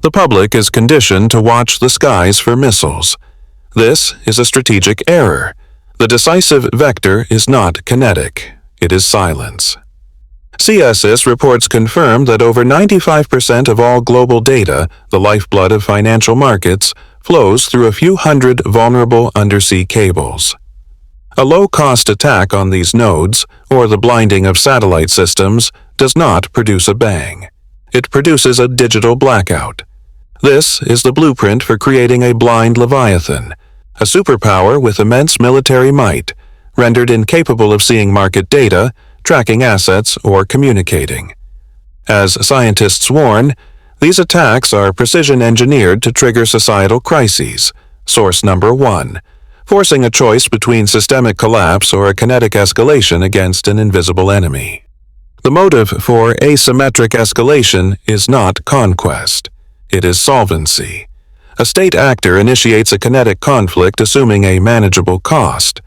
The public is conditioned to watch the skies for missiles. This is a strategic error. The decisive vector is not kinetic. It is silence. CSIS reports confirm that over 95% of all global data, the lifeblood of financial markets, flows through a few hundred vulnerable undersea cables. A low-cost attack on these nodes, or the blinding of satellite systems, does not produce a bang. It produces a digital blackout. This is the blueprint for creating a blind Leviathan, a superpower with immense military might, rendered incapable of seeing market data, tracking assets, or communicating. As scientists warn, these attacks are precision-engineered to trigger societal crises. Source number 1. Forcing a choice between systemic collapse or a kinetic escalation against an invisible enemy. The motive for asymmetric escalation is not conquest. It is solvency. A state actor initiates a kinetic conflict assuming a manageable cost.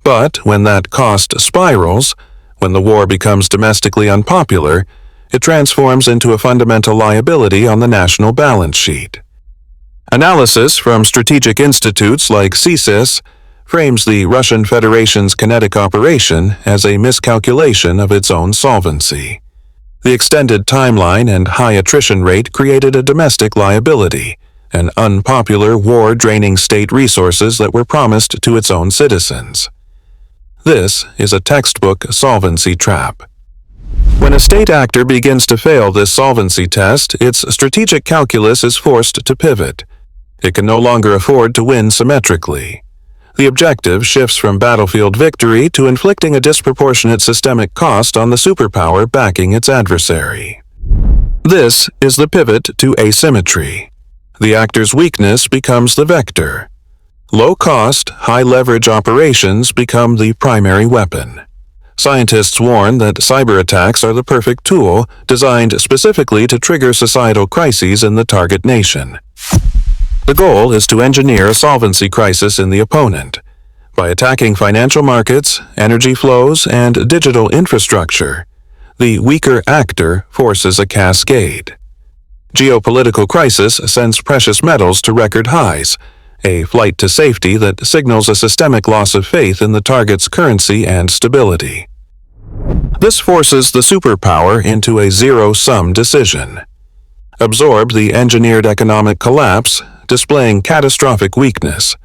But when that cost spirals, when the war becomes domestically unpopular, it transforms into a fundamental liability on the national balance sheet. Analysis from strategic institutes like CSIS frames the Russian Federation's kinetic operation as a miscalculation of its own solvency. The extended timeline and high attrition rate created a domestic liability, an unpopular war draining state resources that were promised to its own citizens. This is a textbook solvency trap. When a state actor begins to fail this solvency test, its strategic calculus is forced to pivot. It can no longer afford to win symmetrically. The objective shifts from battlefield victory to inflicting a disproportionate systemic cost on the superpower backing its adversary. This is the pivot to asymmetry. The actor's weakness becomes the vector. Low-cost, high-leverage operations become the primary weapon. Scientists warn that cyber attacks are the perfect tool designed specifically to trigger societal crises in the target nation. The goal is to engineer a solvency crisis in the opponent. By attacking financial markets, energy flows, and digital infrastructure, the weaker actor forces a cascade. Geopolitical crisis sends precious metals to record highs, a flight to safety that signals a systemic loss of faith in the target's currency and stability. This forces the superpower into a zero-sum decision. Absorb the engineered economic collapse, displaying catastrophic weakness,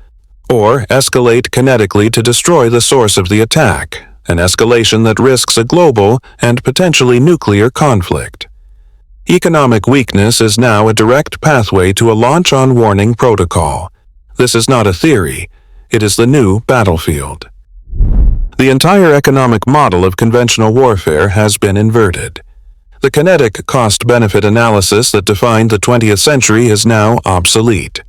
or escalate kinetically to destroy the source of the attack, an escalation that risks a global and potentially nuclear conflict. Economic weakness is now a direct pathway to a launch-on-warning protocol. This is not a theory, it is the new battlefield. The entire economic model of conventional warfare has been inverted. The kinetic cost-benefit analysis that defined the 20th century is now obsolete.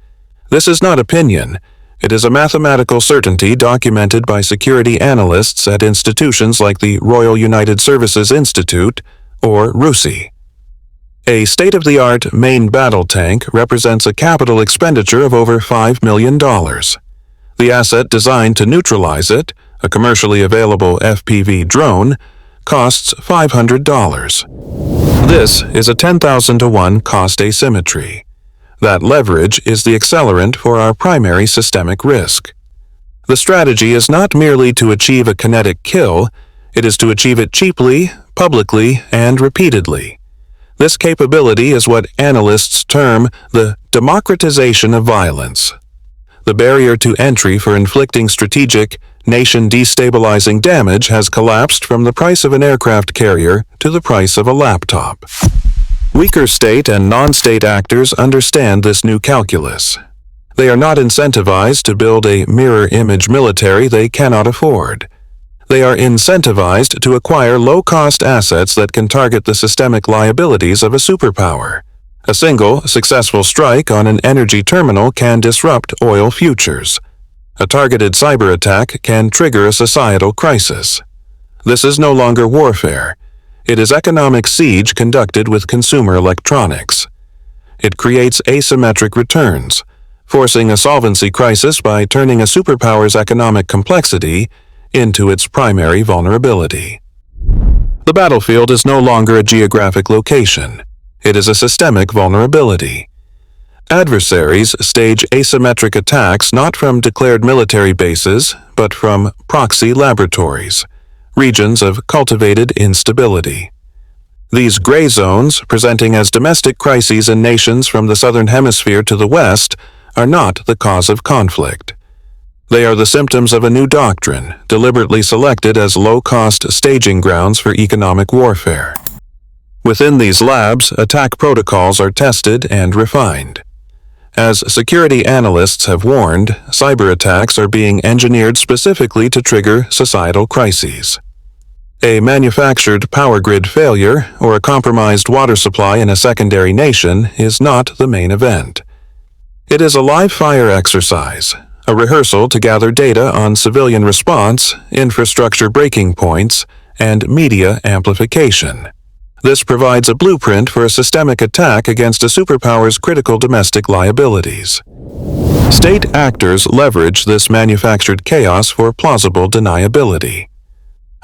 This is not opinion. It is a mathematical certainty documented by security analysts at institutions like the Royal United Services Institute, or RUSI. A state-of-the-art main battle tank represents a capital expenditure of over $5 million. The asset designed to neutralize it, a commercially available FPV drone, costs $500. This is a 10,000 to 1 cost asymmetry. That leverage is the accelerant for our primary systemic risk. The strategy is not merely to achieve a kinetic kill, it is to achieve it cheaply, publicly, and repeatedly. This capability is what analysts term the democratization of violence. The barrier to entry for inflicting strategic, nation-destabilizing damage has collapsed from the price of an aircraft carrier to the price of a laptop. Weaker state and non-state actors understand this new calculus. They are not incentivized to build a mirror-image military they cannot afford. They are incentivized to acquire low-cost assets that can target the systemic liabilities of a superpower. A single, successful strike on an energy terminal can disrupt oil futures. A targeted cyber attack can trigger a societal crisis. This is no longer warfare. It is economic siege conducted with consumer electronics. It creates asymmetric returns, forcing a solvency crisis by turning a superpower's economic complexity into its primary vulnerability. The battlefield is no longer a geographic location. It is a systemic vulnerability. Adversaries stage asymmetric attacks not from declared military bases, but from proxy laboratories, regions of cultivated instability. These gray zones, presenting as domestic crises in nations from the southern hemisphere to the west, are not the cause of conflict. They are the symptoms of a new doctrine, deliberately selected as low-cost staging grounds for economic warfare. Within these labs, attack protocols are tested and refined. As security analysts have warned, cyber attacks are being engineered specifically to trigger societal crises. A manufactured power grid failure or a compromised water supply in a secondary nation is not the main event. It is a live-fire exercise, a rehearsal to gather data on civilian response, infrastructure breaking points, and media amplification. This provides a blueprint for a systemic attack against a superpower's critical domestic liabilities. State actors leverage this manufactured chaos for plausible deniability.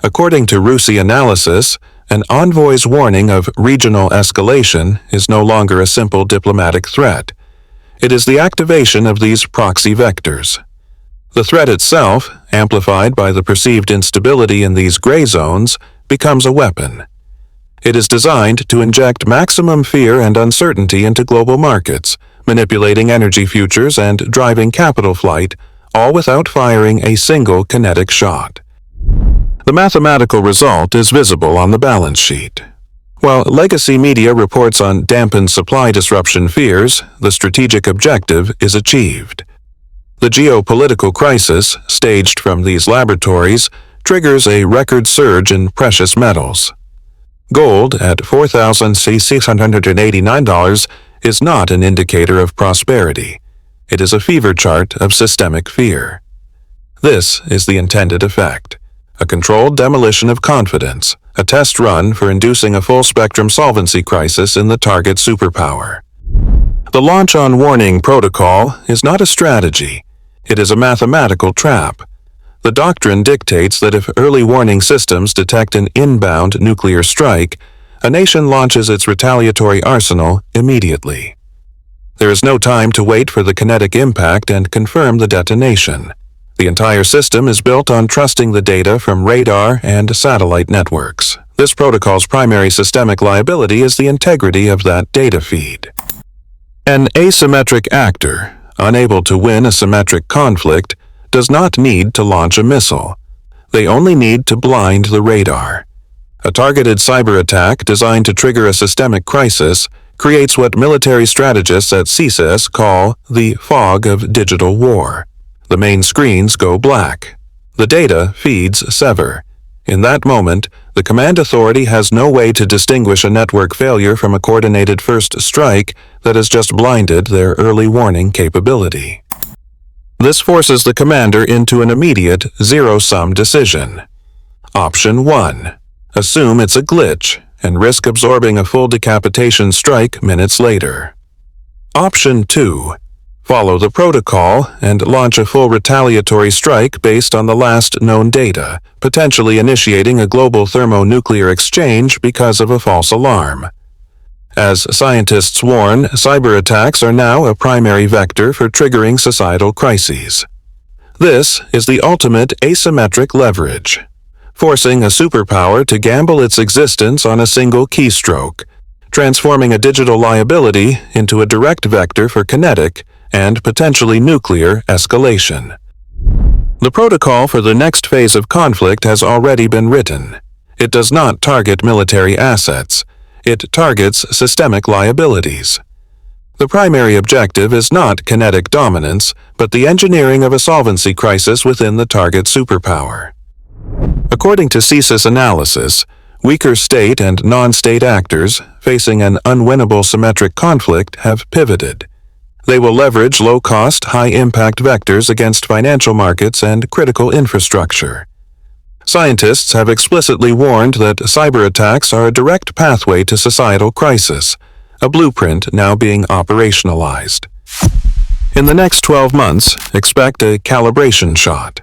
According to RUSI analysis, an envoy's warning of regional escalation is no longer a simple diplomatic threat. It is the activation of these proxy vectors. The threat itself, amplified by the perceived instability in these gray zones, becomes a weapon. It is designed to inject maximum fear and uncertainty into global markets, manipulating energy futures and driving capital flight, all without firing a single kinetic shot. The mathematical result is visible on the balance sheet. While legacy media reports on dampened supply disruption fears, the strategic objective is achieved. The geopolitical crisis, staged from these laboratories, triggers a record surge in precious metals. Gold at $4,689 is not an indicator of prosperity. It is a fever chart of systemic fear. This is the intended effect. A controlled demolition of confidence, a test run for inducing a full-spectrum solvency crisis in the target superpower. The launch on warning protocol is not a strategy. It is a mathematical trap. The doctrine dictates that if early warning systems detect an inbound nuclear strike, a nation launches its retaliatory arsenal immediately. There is no time to wait for the kinetic impact and confirm the detonation. The entire system is built on trusting the data from radar and satellite networks. This protocol's primary systemic liability is the integrity of that data feed. An asymmetric actor, unable to win a symmetric conflict, does not need to launch a missile. They only need to blind the radar. A targeted cyber attack designed to trigger a systemic crisis creates what military strategists at CSIS call the fog of digital war. The main screens go black. The data feeds sever. In that moment, the command authority has no way to distinguish a network failure from a coordinated first strike that has just blinded their early warning capability. This forces the commander into an immediate zero-sum decision. Option 1. Assume it's a glitch and risk absorbing a full decapitation strike minutes later. Option 2. Follow the protocol and launch a full retaliatory strike based on the last known data, potentially initiating a global thermonuclear exchange because of a false alarm. As scientists warn, cyber attacks are now a primary vector for triggering societal crises. This is the ultimate asymmetric leverage, forcing a superpower to gamble its existence on a single keystroke, transforming a digital liability into a direct vector for kinetic and potentially nuclear escalation. The protocol for the next phase of conflict has already been written. It does not target military assets. It targets systemic liabilities. The primary objective is not kinetic dominance, but the engineering of a solvency crisis within the target superpower. According to CSIS analysis, weaker state and non-state actors facing an unwinnable symmetric conflict have pivoted. They will leverage low-cost, high-impact vectors against financial markets and critical infrastructure. Scientists have explicitly warned that cyber attacks are a direct pathway to societal crisis, a blueprint now being operationalized. In the next 12 months, expect a calibration shot.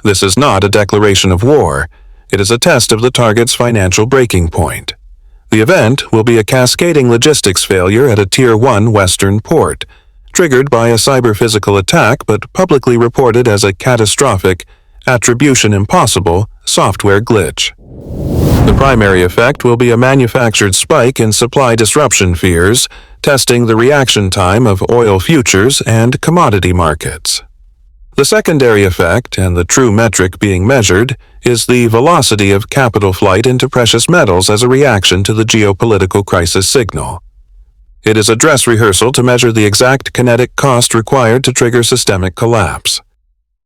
This is not a declaration of war. It is a test of the target's financial breaking point. The event will be a cascading logistics failure at a Tier 1 Western port, triggered by a cyber-physical attack but publicly reported as a catastrophic, attribution impossible software glitch. The primary effect will be a manufactured spike in supply disruption fears, testing the reaction time of oil futures and commodity markets. The secondary effect, and the true metric being measured, is the velocity of capital flight into precious metals as a reaction to the geopolitical crisis signal. It is a dress rehearsal to measure the exact kinetic cost required to trigger systemic collapse.